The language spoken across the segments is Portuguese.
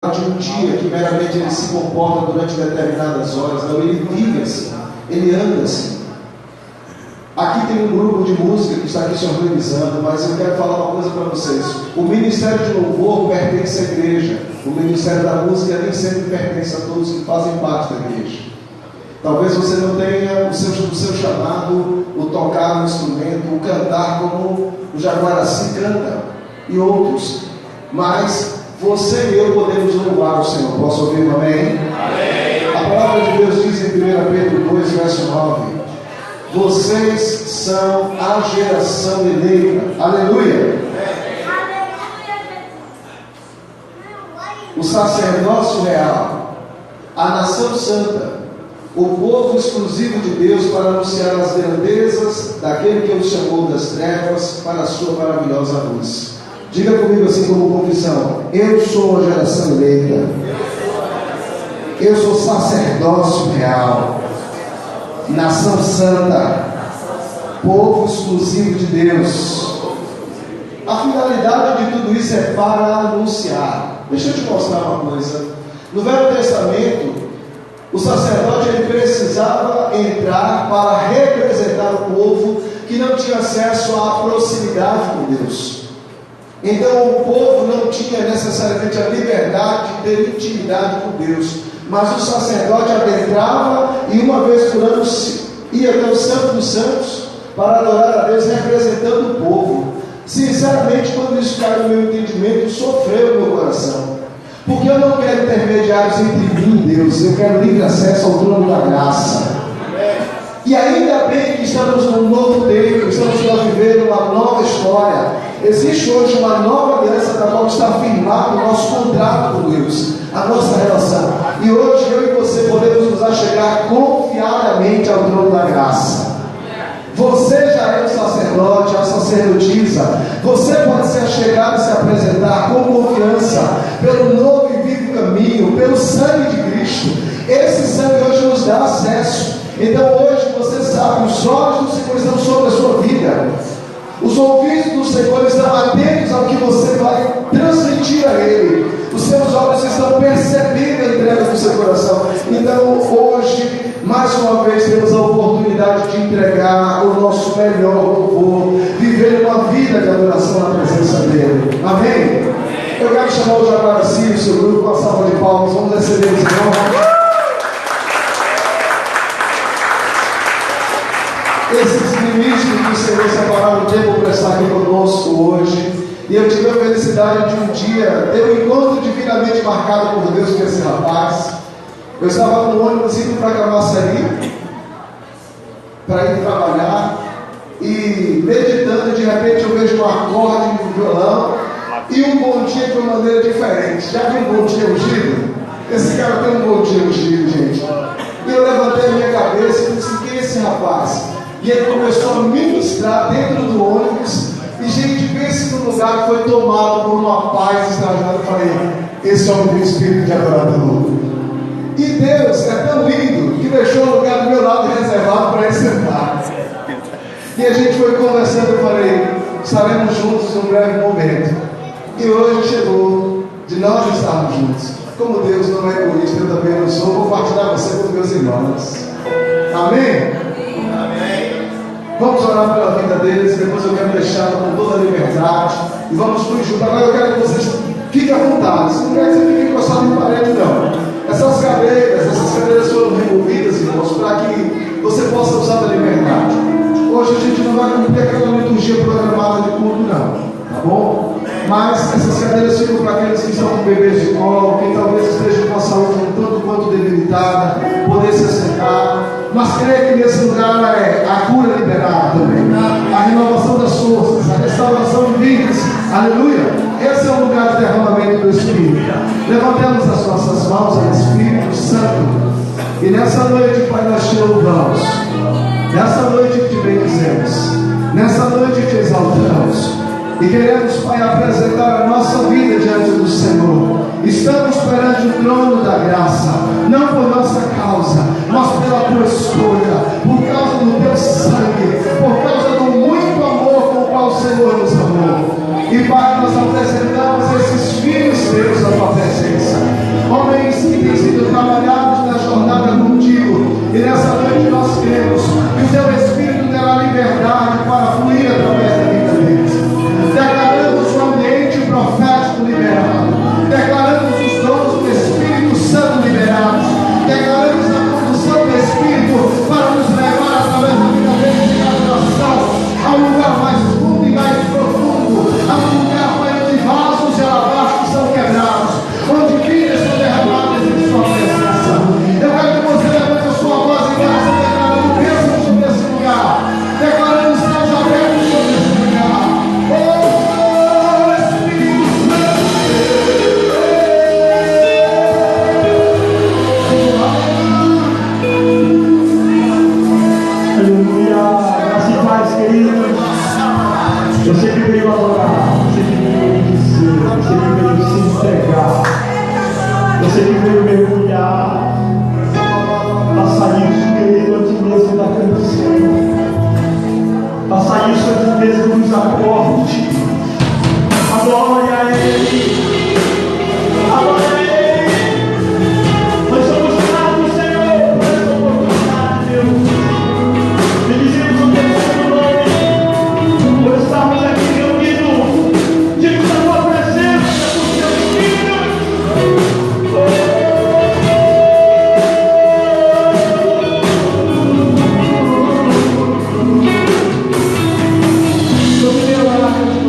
de um dia que meramente ele se comporta durante determinadas horas. Não, ele vive assim, ele anda assim. Aqui tem um grupo de música que está aqui se organizando, mas eu quero falar uma coisa para vocês. O ministério de louvor pertence à igreja. O ministério da música nem sempre pertence a todos que fazem parte da igreja. Talvez você não tenha o seu chamado, o tocar um instrumento, o cantar como o Jaguaraci canta e outros, mas você e eu podemos louvar o Senhor. Posso ouvir um amém? Amém. A palavra de Deus diz em 1 Pedro 2, verso 9: vocês são a geração eleita. Aleluia. O sacerdócio real, a nação santa, o povo exclusivo de Deus para anunciar as grandezas daquele que os chamou das trevas para a sua maravilhosa luz. Diga comigo assim como confissão: eu sou a geração eleita, eu sou sacerdócio real, nação santa, povo exclusivo de Deus. A finalidade de tudo isso é para anunciar. Deixa eu te mostrar uma coisa. No Velho Testamento, o sacerdote ele precisava entrar para representar o povo que não tinha acesso à proximidade com Deus. Então o povo não tinha necessariamente a liberdade de ter intimidade com Deus, mas o sacerdote adentrava e uma vez por ano ia até o Santo dos Santos para adorar a Deus, representando o povo. Sinceramente, quando isso caiu no meu entendimento, sofreu o meu coração, porque eu não quero intermediários entre mim e Deus, eu quero livre acesso ao trono da graça. E ainda bem que estamos num novo tempo, estamos a viver uma nova história. Existe hoje uma nova aliança da qual está firmado o nosso contrato com Deus, a nossa relação. E hoje eu e você podemos nos achegar confiadamente ao trono da graça. Você já é o sacerdote, a sacerdotisa. Você pode se achegar e se apresentar com confiança pelo novo e vivo caminho, pelo sangue de Cristo. Esse sangue hoje nos dá acesso. Então hoje você sabe, os olhos do Senhor estão sobre a sua vida, os ouvidos do Senhor estão atentos ao que você vai transmitir a Ele, os seus olhos estão percebendo a entrega do seu coração. Então hoje, mais uma vez, temos a oportunidade de entregar o nosso melhor louvor, viver uma vida de adoração na presença dEle. Amém? Eu quero chamar o Jaguaraci e o seu grupo com a salva de palmas. Vamos receber os irmãos. Esses ministros que o Senhor separaram o tempo para estar aqui conosco hoje. E eu tive a felicidade de um dia ter um encontro divinamente marcado por Deus com esse rapaz. Eu estava no ônibus indo para Camaçari para ir trabalhar, e meditando, de repente eu vejo um acorde no violão e um bom dia de uma maneira diferente. Já viu um bom dia ungido? Esse cara tem um bom dia ungido, gente. E eu levantei a minha cabeça e disse: quem é esse rapaz? E ele começou a ministrar dentro do ônibus. E gente, pense no lugar que foi tomado por uma paz extraordinária. Eu falei: esse homem tem espírito de adorador. E Deus é tão lindo que deixou o lugar do meu lado reservado para ele sentar. E a gente foi conversando. Eu falei: estaremos juntos num breve momento. E hoje chegou de nós estarmos juntos. Como Deus não é egoísta, eu também não sou. Vou partilhar você com meus irmãos. Amém? Vamos orar pela vida deles, depois eu quero deixá-la com toda a liberdade e vamos nos juntar. Agora eu quero que vocês fiquem à vontade. Isso não quer dizer que fiquem encostados em parede, não. Essas cadeiras foram removidas, irmãos, para que você possa usar da liberdade. Hoje a gente não vai cumprir aquela liturgia programada de culto, não, tá bom? Mas essas cadeiras ficam para aqueles que estão com bebês de colo, quem talvez esteja com a saúde um tanto quanto debilitada, poder se assentar. Mas creio que nesse lugar é a cura liberada também, a renovação das forças, a restauração de vidas. Aleluia! Esse é o lugar de derramamento do Espírito. Levantemos as nossas mãos ao Espírito Santo. E nessa noite, Pai, nós te louvamos. Nessa noite te bendizemos. Nessa noite te exaltamos. E queremos, Pai, apresentar a nossa vida diante do Senhor. Estamos perante o trono da graça, não por nossa causa, mas pela tua escolha, por causa do teu sangue, por causa do muito amor com o qual o Senhor nos amou. E Pai, nós apresentamos esses filhos teus na tua presença. sido trabalhados na jornada contigo. E nessa noite nós cremos que o teu Espírito terá liberdade para fluir através da vida deles. Declaramos o ambiente profético liberado. Declaramos os dons do Espírito Santo liberados. Declaramos a condução do Espírito para nos levar através da vida deles em adoração a um lugar mais fundo e mais profundo, a um lugar onde vasos de alabastro são quebrados, onde vidas são derramadas em sua presença. Eu quero que você levante a sua voz em graça, declarando bênção sobre esse lugar, declarando céus abertos sobre esse lugar. Oh, Espírito Santo. Aleluia. Graça e paz, queridos. Você que veio adorar, você que veio dizer, você que veio se entregar, você que veio mergulhar. Faça isso, querido, antes mesmo da canção. Faça isso antes mesmo dos acordes. Adore a Ele. Adore a Ele. Nós somos gratos, Senhor, por essa oportunidade, Deus. Bendizemos o teu santo nome, por estarmos aqui reunidos, diante da tua presença, do teu Espírito. Eu me lembro lá que eu te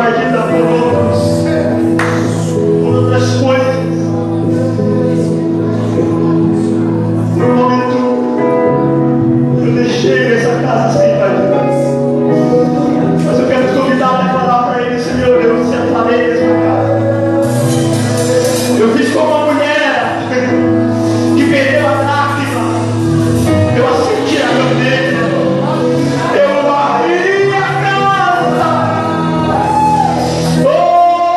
invadida por outras coisas. Por um momento eu deixei essa casa ser invadida. Mas eu quero te convidar a falar para ele: Senhor, eu separei essa casa. Eu fiz como uma mulher que perdeu a lágrima. Eu acendi a candeia. Eu varri a casa. Oh,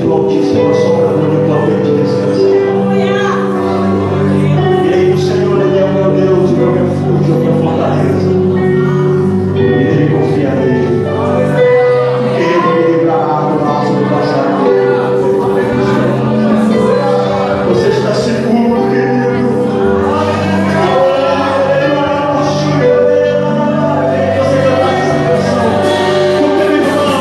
do Altíssimo, a sombra do Onipotente descansar. Irei do Senhor, Ele é o meu Deus, o meu refúgio, a minha fortaleza. Irei confiar nele. Ele me livrará do laço do passarinheiro. Você está seguro, querido? Você cantar essa canção. Não tem irmão.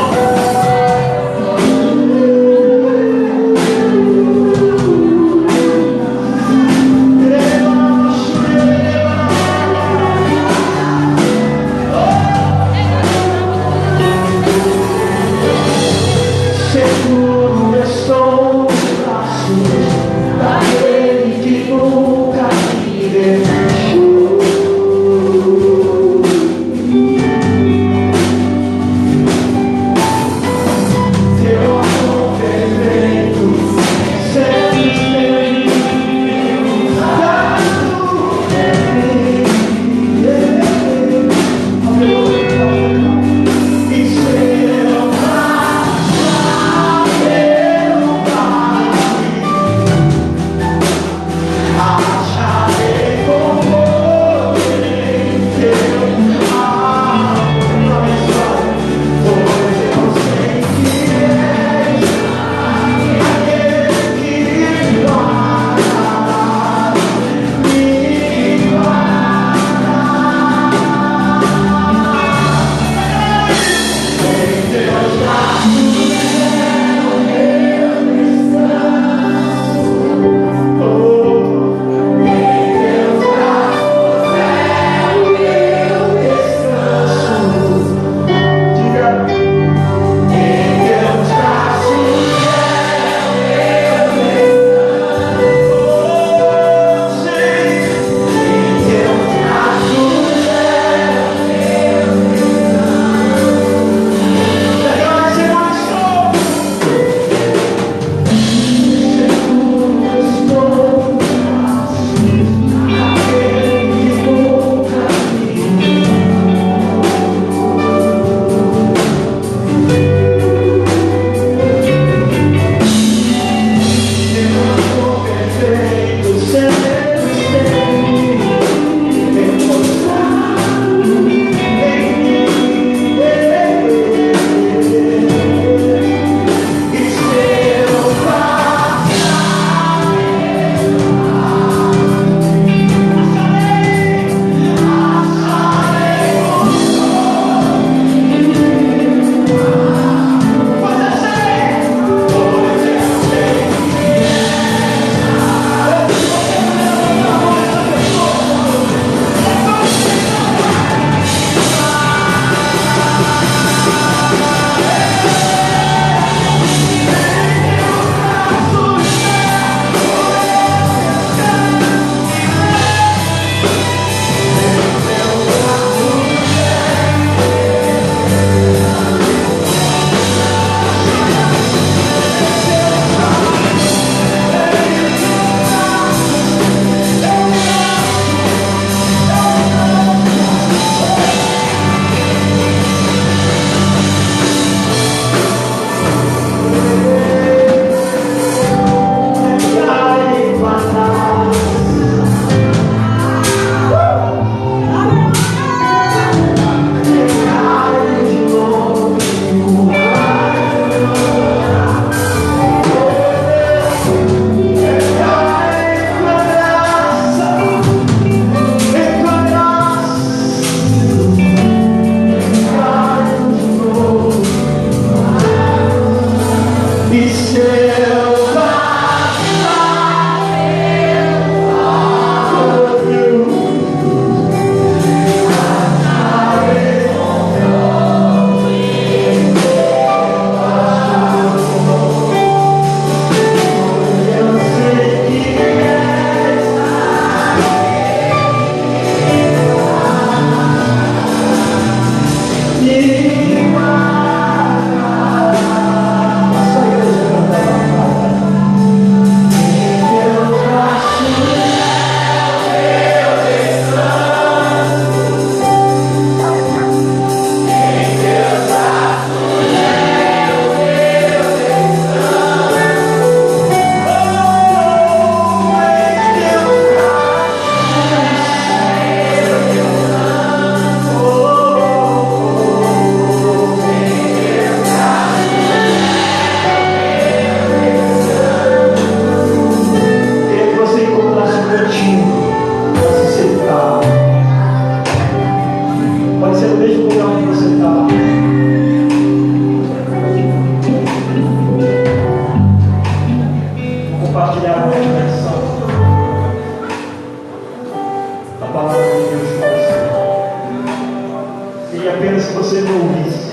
você me ouvisse.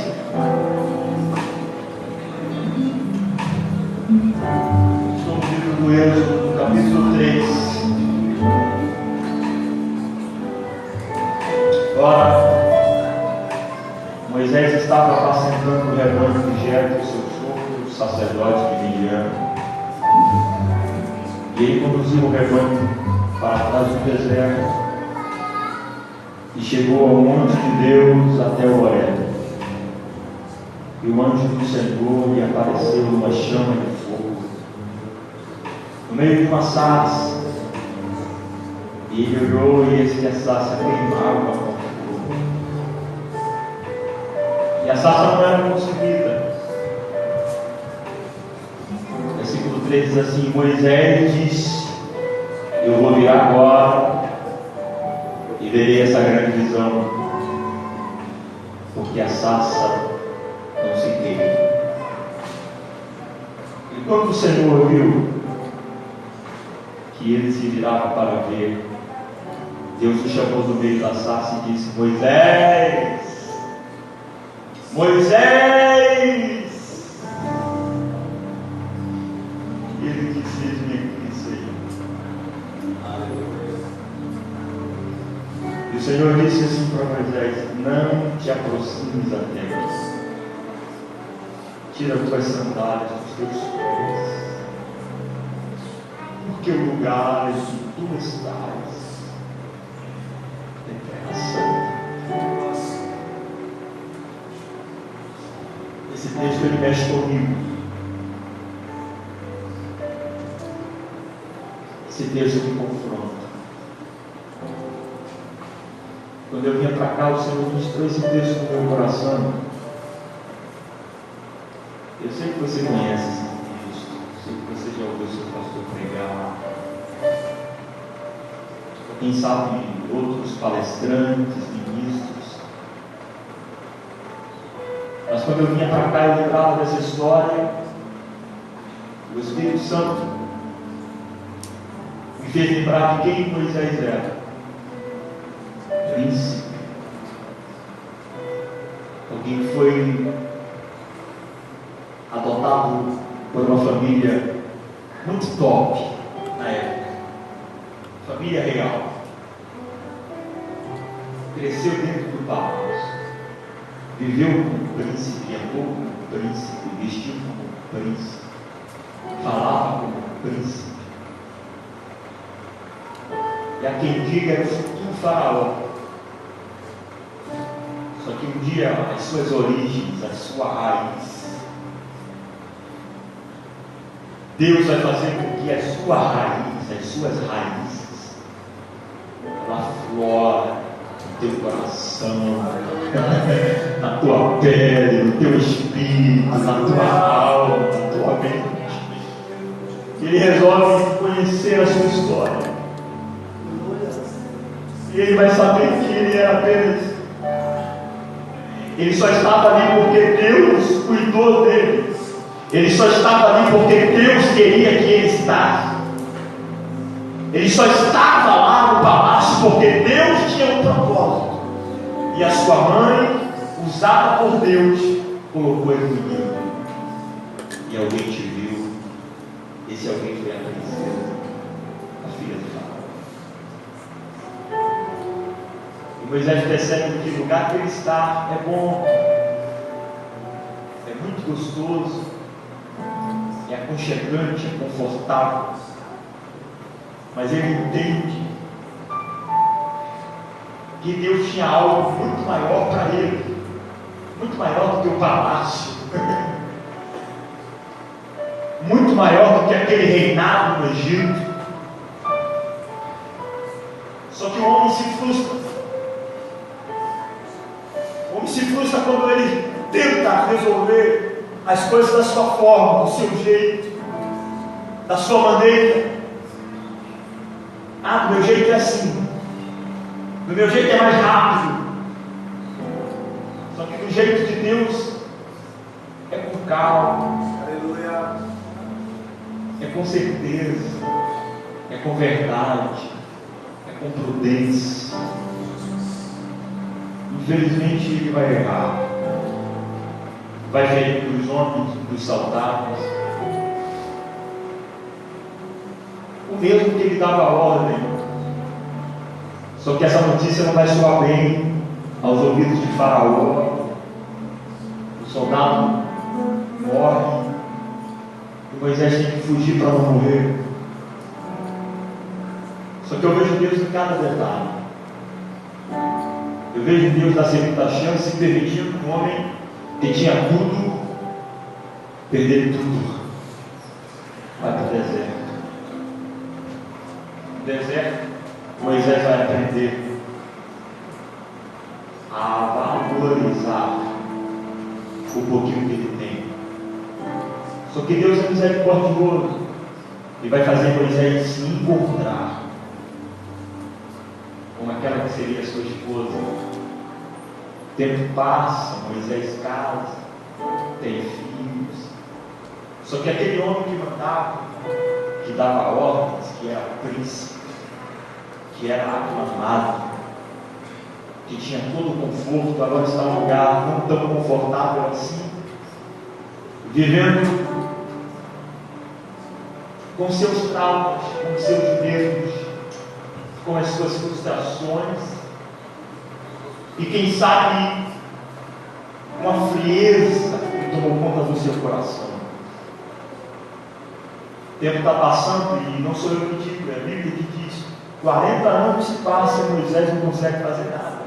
Estou no livro do Êxodo, capítulo 3. Ora, Moisés estava apacentando o rebanho de Jetro, seu sogro, sacerdote de Midian. E ele conduziu o rebanho para trás do deserto e chegou ao monte de Deus até o Horebe. E o anjo do Senhor lhe apareceu numa chama de fogo, no meio de uma sarça. E ele olhou e eis que a sarça queimava com fogo. E a sarça não era consumida. Versículo 3 diz assim: Moisés disse: eu vou virar agora e verei essa grande visão, porque a sarça não se queima. E quando o Senhor viu que ele se virava para ver, Deus o chamou do meio da sarça e disse: Moisés, Moisés! E ele disse: eis-me aqui, Senhor. E o Senhor disse assim para Moisés: não te aproximes até mim. Tira as tuas sandálias dos teus pés, porque o lugar em que tu estás é terra santa. Esse texto ele mexe comigo. Esse texto me confronta. Quando eu vinha para cá, o Senhor mostrou esse texto no meu coração. Eu sei que você conhece esse texto, sei que você já ouviu seu pastor pregar, quem sabe outros palestrantes, ministros. Mas quando eu vinha para cá, eu lembrava dessa história. O Espírito Santo me fez lembrar de quem Moisés era. Príncipe. Alguém que foi adotado por uma família muito top na época. Família real. Cresceu dentro do palácio. Viveu como príncipe, andou como príncipe, vestiu como príncipe, falava como príncipe. E a quem diga era o futuro faraó. Só que um dia as suas origens, a sua raiz, Deus vai fazer com que a sua raiz, as suas raízes, ela flora no teu coração, na tua pele, no teu espírito, na tua alma, na tua mente. Ele resolve conhecer a sua história. E ele vai saber que ele era apenas. Ele só estava ali porque Deus cuidou dele. Ele só estava ali porque Deus queria que ele estivesse. Ele só estava lá no palácio porque Deus tinha um propósito. E a sua mãe, usada por Deus, colocou ele no ninho. E alguém te viu. Esse alguém foi a princesa, a filha do Faraó. E Moisés percebe que o lugar que ele está é bom, é muito gostoso, é aconchegante, é confortável. Mas ele entende que Deus tinha algo muito maior para ele, muito maior do que o palácio, muito maior do que aquele reinado no Egito. Só que o homem se frustra. O homem se frustra quando ele tenta resolver as coisas da sua forma, do seu jeito, da sua maneira. Ah, do meu jeito é assim, do meu jeito é mais rápido. Só que do jeito de Deus é com calma, aleluia, é com certeza, é com verdade, é com prudência. infelizmente ele vai errar, vai ferir os homens dos saudáveis, o mesmo que ele dava a ordem. Só que essa notícia não vai soar bem aos ouvidos de Faraó. O soldado morre e Moisés tem que fugir para não morrer. Só que eu vejo Deus em cada detalhe. Eu vejo Deus da segunda chance permitindo um homem que tinha tudo perder tudo. Vai para o deserto. No deserto, Moisés vai aprender a valorizar o pouquinho que ele tem. Só que Deus é misericordioso e vai fazer Moisés se encontrar com aquela que seria sua esposa. O tempo passa, Moisés casa, tem filhos. Só que aquele homem que mandava, que dava ordens, que era o príncipe, que era aclamado, que tinha todo o conforto, agora está num lugar não tão confortável assim, vivendo com seus traumas, com seus medos, com as suas frustrações, e quem sabe uma frieza que tomou conta do seu coração. O tempo está passando e não sou eu que digo, é a Bíblia que diz: 40 anos se passam e Moisés não consegue fazer nada.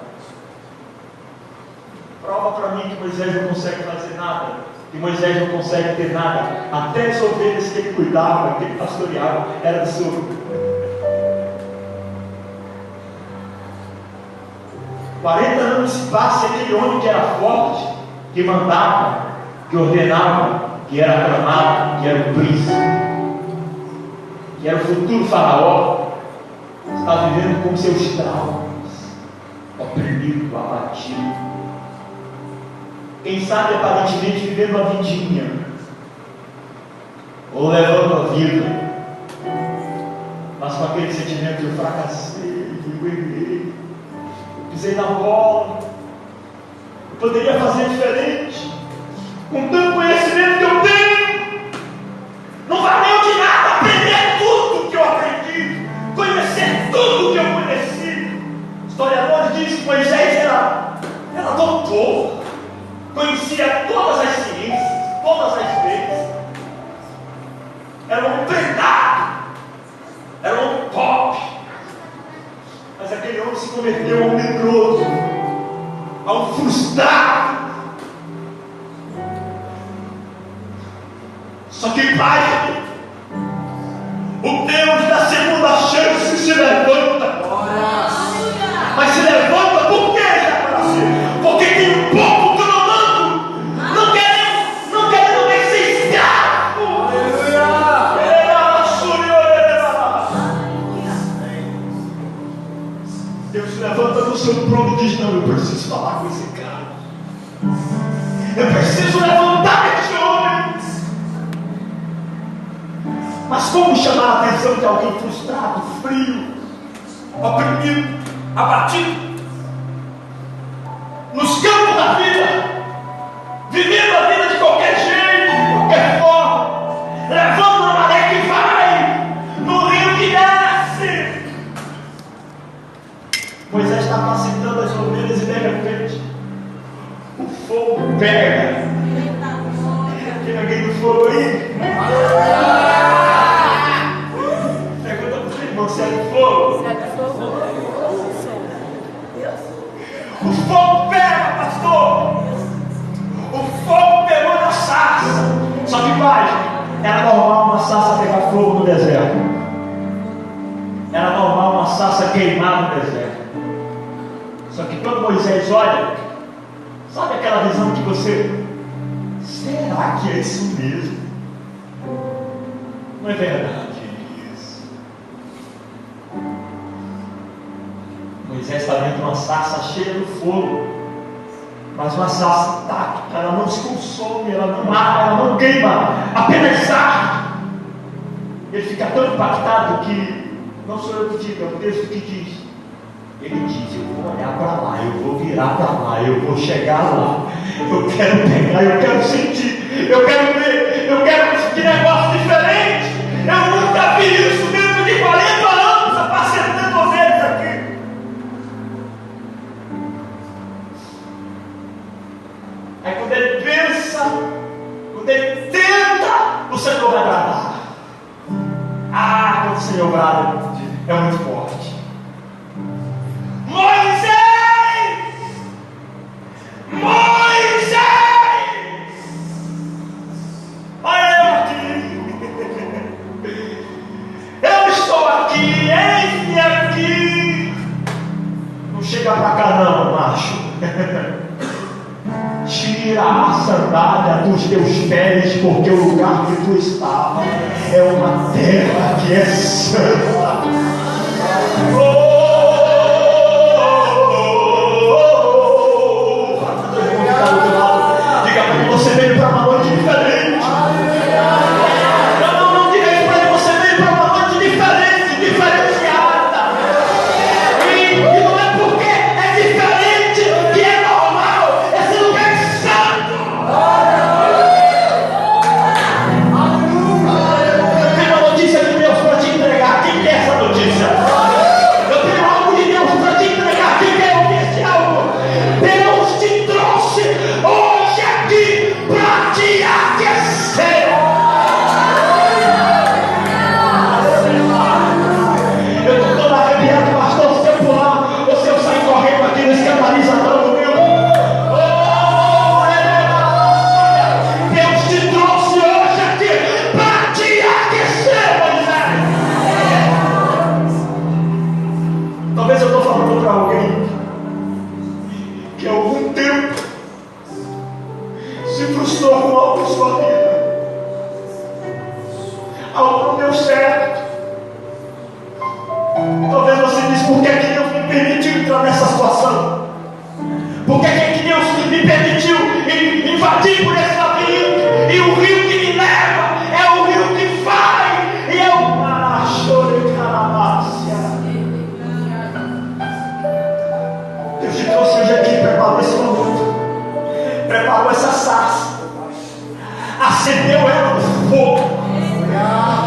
Prova para mim que Moisés não consegue fazer nada, que Moisés não consegue ter nada. Até as ovelhas que ele cuidava, que ele pastoreava, era do seu. 40 anos se passa e aquele homem que era forte, que mandava, que ordenava, que era aclamado, que era o príncipe, que era o futuro faraó, está vivendo com seus traumas, oprimido, abatido. Quem sabe aparentemente vivendo uma vidinha, ou levando a vida, mas com aquele sentimento: eu fracassei, eu errei, eu pisei na bola, eu poderia fazer diferente, com tanto conhecimento que eu tenho, não valeu de nada aprender tudo que eu aprendi, conhecer tudo que eu conheci. Historiadores dizem que Moisés era doutor, conhecia todas as ciências, todas as leis, era um treinado, era um top, mas aquele homem se converteu a um medroso, a um frustrado. Só que pai, o Deus da segunda chance se levanta. Mas se levanta por quê, Jacaraci? Porque tem um povo clamando, não querendo mais ser escravo. Deus se levanta no seu trono e diz: não, eu preciso falar com esse cara, eu preciso levantar esse homem. Mas como chamar a atenção de alguém frustrado, frio, oprimido, abatido, nos campos da vida, vivendo a vida de qualquer jeito, de qualquer forma, levando a maré que vai, no rio que desce? Moisés está apacentando as ovelhas e de repente o fogo pega. Tem alguém do fogo aí? Pergunta para o seu irmão: se é do fogo? O fogo pega, pastor. O fogo pegou na sarça. Só que página, era normal uma sarça pegar fogo no deserto. Era normal uma sarça queimar no deserto. Só que quando Moisés olha, sabe aquela visão que você: será que é isso mesmo? Não é verdade isso. Moisés está vendo uma sarça cheia do fogo, mas uma sarça intacta, ela não se consome, ela não arde, ela não queima, apenas arde. Ele fica tão impactado que, não sou eu que digo, é o texto que diz Ele diz: eu vou olhar para lá, eu vou virar para lá, eu vou chegar lá, eu quero pegar, eu quero sentir, eu quero ver, eu quero que negócio diferente. Eu nunca vi isso dentro de 40 anos, apacentando ovelhas aqui. Aí quando ele pensa, quando ele tenta, o Senhor vai bradar. Quando o Senhor brada, é muito forte. Moisés! Moisés! Olha eu aqui. Eu estou aqui, eis-me aqui. Não chega pra cá não, macho. Tira a sandália dos teus pés, porque o lugar que tu estava é uma terra que é santa. Diga para que você veio para uma noite diferente. Não diga isso para ele, você veio para uma noite diferente, diferenciada. E não é porque é diferente que é normal. Esse lugar é santo. Eu tenho uma notícia de Deus para te entregar. Quem quer essa notícia? Eu tenho algo de Deus para te entregar. Quem quer ouvir esse algo? Deus te trouxe hoje aqui para te aquecer. Eu estou todo arrepiado, pastor. Se eu pular ou se eu sair correndo aqui, não escandaliza não, viu? Deus te trouxe hoje aqui para te aquecer, Moisés. Talvez eu estou falando para alguém que há algum tempo se frustrou com algo em sua vida. Algo não deu certo. Talvez você diz: por que Deus me permitiu entrar nessa situação? Por que Deus me permitiu invadir por esse labirinto? E o rio que me leva é o rio que vai, e é o Marachore-Caramácia. Deus te trouxe hoje aqui, preparou esse momento, preparou essa sarça, acendeu ela no fogo,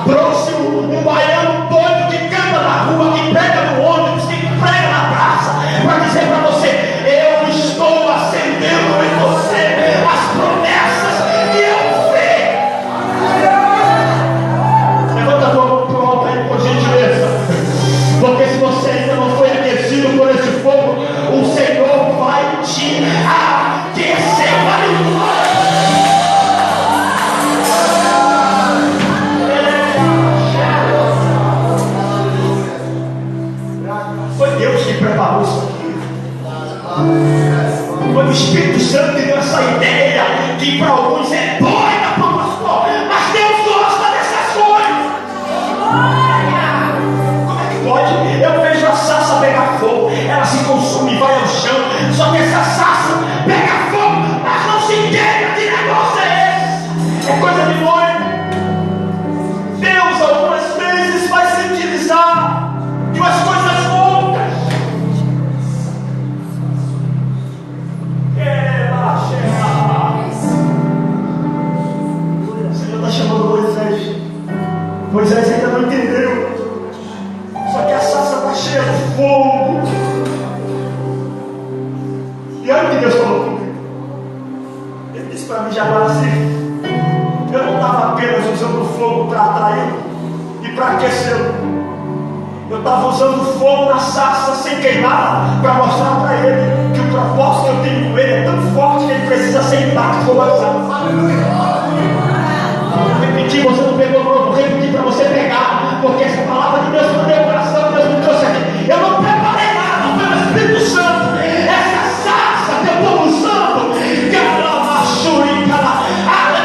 trouxe um baiano doido que canta na rua, que prega no ônibus, que prega na praça, para dizer para você: eu estou acendendo em você as promessas que eu fiz. Levanta a tua mão para o alto aí, por gentileza, porque se você ainda não foi aquecido por esse fogo, o Senhor vai te aquecer. Foi Deus que preparou isso aqui. Foi o Espírito Santo que deu essa ideia, que para alguns é doida, pastor, mas Deus gosta dessas coisas. Como é que pode? Eu vejo a sarça pegar fogo, ela se consome e vai ao chão. Só que essa sarça pega fogo, mas não se queima. Que negócio é esse? É coisa de doido. Deus algumas vezes vai se utilizar de umas coisas loucas. O Senhor está chamando Moisés. Moisés ainda não entendeu. Só que a sarça está cheia de fogo. E olha o que Deus falou comigo. Ele disse para mim: Jaguaraci, eu não estava apenas usando o fogo para atraí-lo e para aquecê-lo. Eu estava usando o fogo na sarça sem queimar, para mostrar para ele que o propósito que eu tenho com ele é tão forte que ele precisa ser intacto como a sarça. Eu repeti, você não pegou não, vou repetir para você pegar, porque essa palavra de Deus no meu coração, Deus me trouxe aqui. Eu não preparei nada, foi o Espírito Santo. Essa sarça que eu estou usando, que eu não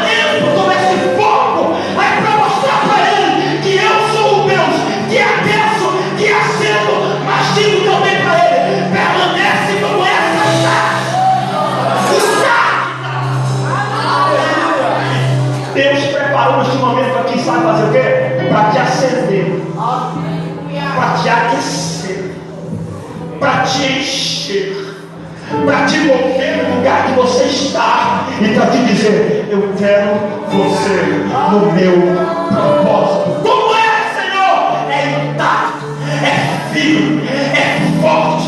dentro com esse fogo, é para mostrar para ele que eu sou o Deus que aqueço, que acendo, mas digo também para ele: permanece como essa sarça. Deus preparou este momento aqui, sabe fazer o quê? Para te acender, para te aquecer, para te encher, para te mover no lugar que você está e para te dizer: eu quero você no meu propósito. Como é, Senhor? É intacto, é firme, é forte.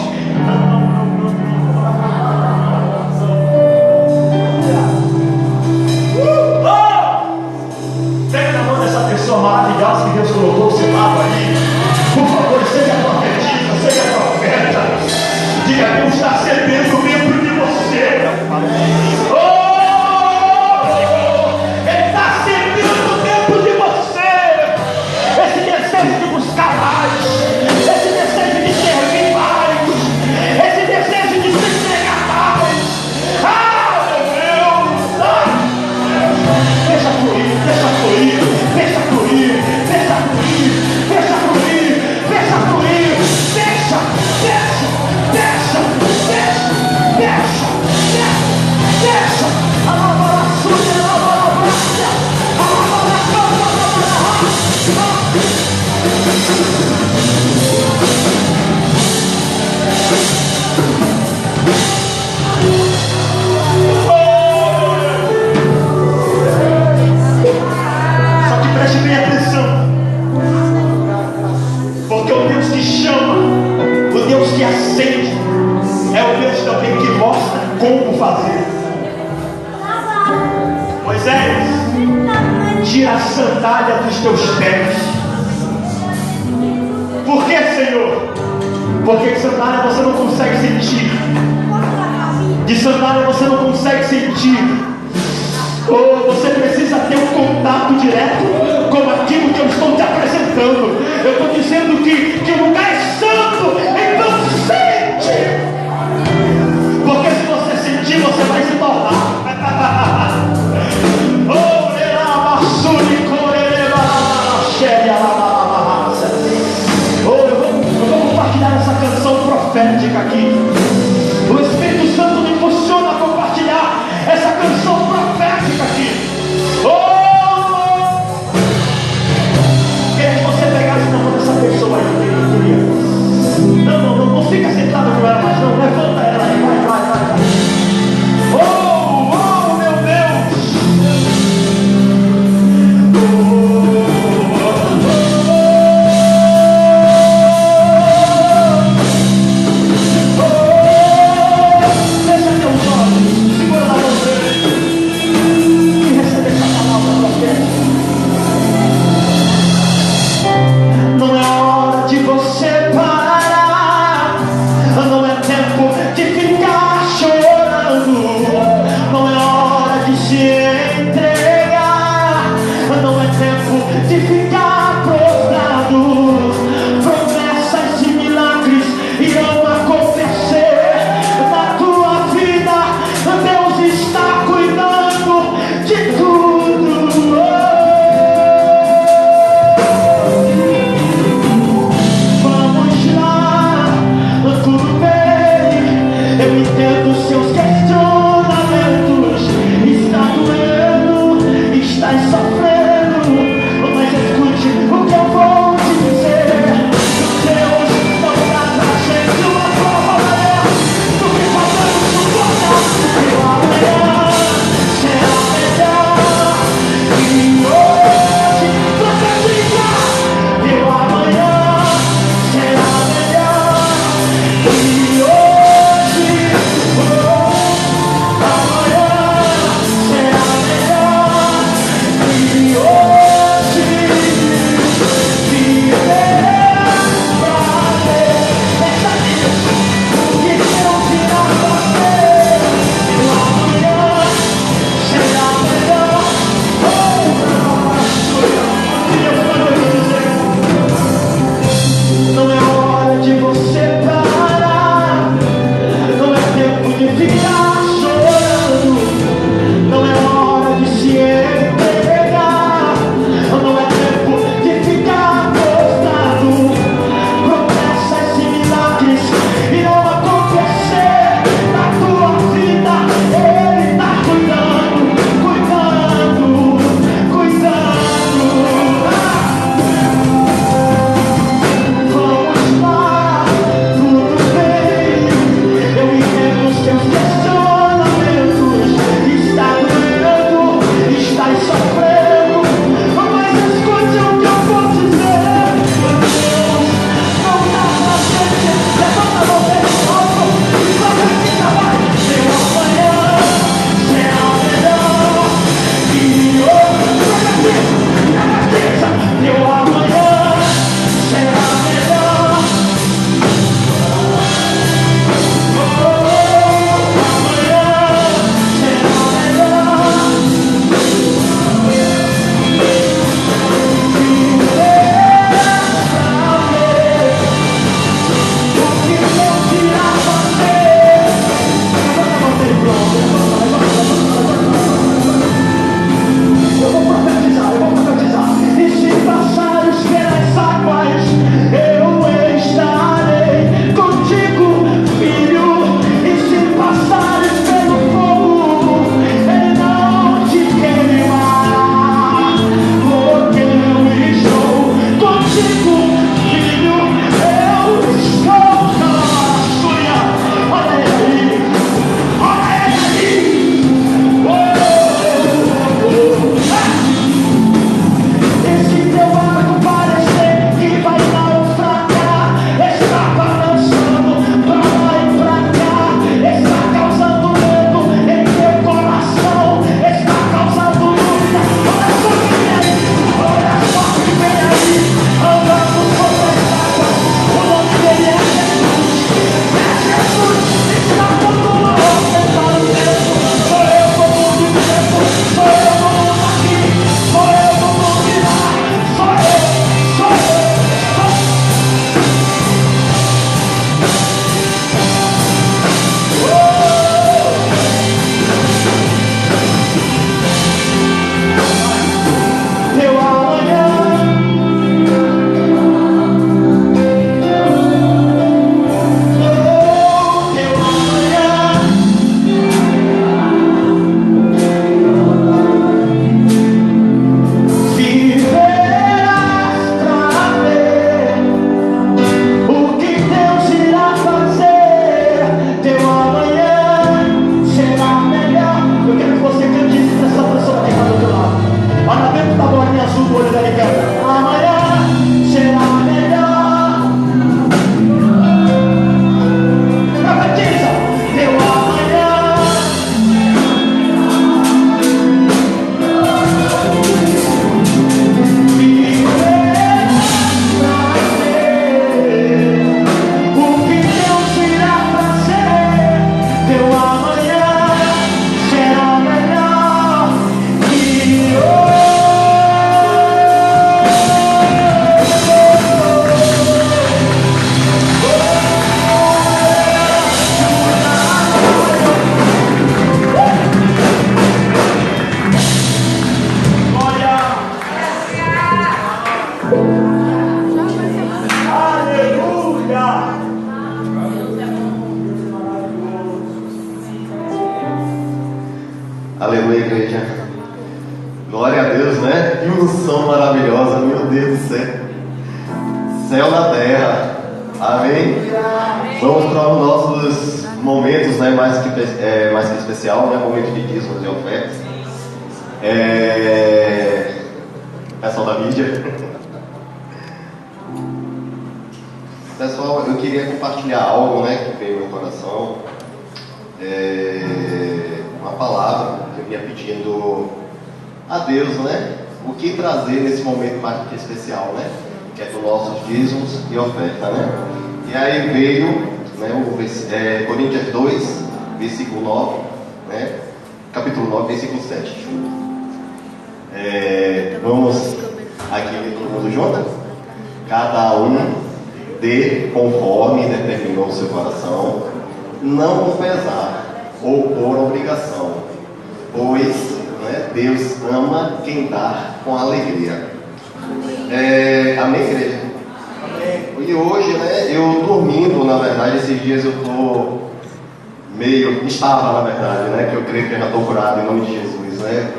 Pega na mão dessa pessoa maravilhosa que Deus colocou ao seu lado aí. Por favor, seja profetisa, seja profeta. Diga: Deus está sedento dentro de você. Ele está sedento dentro de você. Esse desejo de buscar mais, esse desejo de servir mais, esse desejo de se entregar mais. Meu Deus! Deixa fluir, deixa fluir, deixa fluir, deixa fluir, deixa fluir, deixa fluir, deixa, deixa, deixa, deixa, deixa, deixa, deixa. A nova suja, a nova graça, a Só que preste bem atenção, porque o Deus que chama, o Deus que acende, é o Deus também que mostra como fazer. Moisés, tira a sandália dos teus pés. Por que, Senhor? Porque de sandália você não consegue sentir. De sandália você não consegue sentir. Ou você precisa ter um contato direto com aquilo que eu estou te apresentando. Eu estou dizendo que o lugar é santo, então sente. Porque se você sentir, você vai se tornar. Eu vou compartilhar essa canção profética aqui. O Espírito Santo me impulsiona a compartilhar essa canção profética aqui. Queria que você pegasse na mão dessa pessoa aí, queria. Não fica sentado com ela mais, não. Levanta ela aí, vai. Oh, meu Deus! Fecha teus olhos, segura na mão dele. Aleluia! Aleluia, igreja. Glória a Deus, né? Que unção maravilhosa, meu Deus do céu. Céu na terra. Amém? Vamos para os nossos momentos, né? Mais que especial, né? Momento de dízimos e ofertas. Pessoal da mídia. Pessoal, eu queria compartilhar algo, né? Que veio no meu coração. Uma palavra que eu vinha pedindo a Deus, né? O que trazer nesse momento mais que especial, né? Que é dos nossos dízimos e oferta, né? E aí veio, né, Coríntios 2, versículo 9, né? Capítulo 9, versículo 7. Vamos aqui ler todo mundo junto? Cada um dê conforme determinou o seu coração, não com pesar ou por obrigação, pois, né, Deus ama quem dá com alegria. Amém, igreja? Amém. E hoje, né, eu dormindo, na verdade, esses dias eu estava, na verdade, né, que eu creio que eu já estou curado em nome de Jesus, né?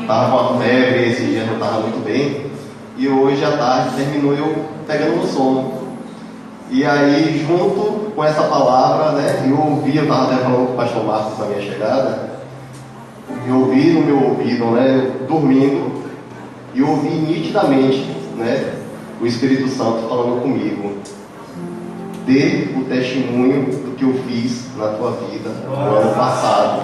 Estava com uma febre, esses dias não estava muito bem, e hoje à tarde terminou eu pegando no sono. E aí, junto com essa palavra, né, eu estava até falando com o pastor Marcos na minha chegada, eu ouvi no meu ouvido, né, dormindo, e ouvi nitidamente, né, o Espírito Santo falando comigo: dê o testemunho do que eu fiz na tua vida no ano passado,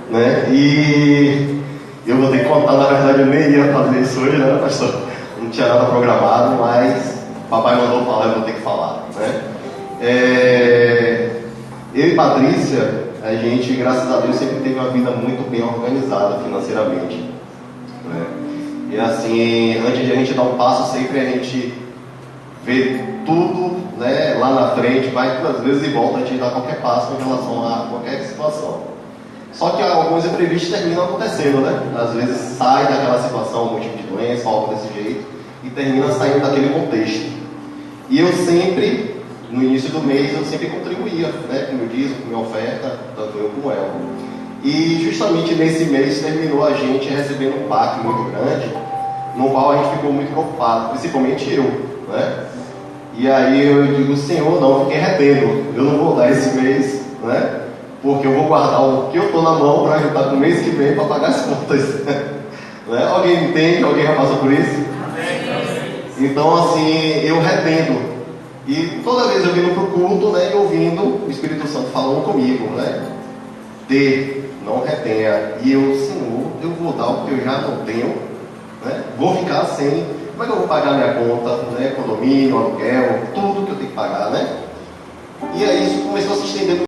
né? E eu vou ter que contar, na verdade eu nem ia fazer isso hoje, né, pastor? Não tinha nada programado, mas papai mandou falar, eu vou ter que falar, né? Eu e Patrícia, a gente, graças a Deus, sempre teve uma vida muito bem organizada financeiramente, né? E assim, antes de a gente dar um passo, sempre a gente vê tudo, né, lá na frente, vai duas vezes e volta, a gente dá qualquer passo em relação a qualquer situação. Só que alguns imprevistos terminam acontecendo, né? Às vezes sai daquela situação, algum tipo de doença, algo desse jeito, e termina saindo daquele contexto. E eu sempre, no início do mês, eu sempre contribuía, né, com o meu dízimo, com a minha oferta, tanto eu como ela. E justamente nesse mês terminou a gente recebendo um baque muito grande, no qual a gente ficou muito preocupado, principalmente eu, né? E aí eu digo: Senhor, não, fiquei retendo, eu não vou dar esse mês, né? Porque eu vou guardar o que eu estou na mão para juntar para o mês que vem para pagar as contas. Né? Alguém entende? Alguém já passou por isso? Então, assim, eu retendo. E toda vez eu vindo para o culto, né, e ouvindo o Espírito Santo falando comigo, né? Dê, não retenha. E eu: Senhor, eu vou dar o que eu já não tenho, né? Vou ficar sem. Como é que eu vou pagar minha conta, né? Condomínio, aluguel, tudo que eu tenho que pagar, né? E aí isso começou a se estender.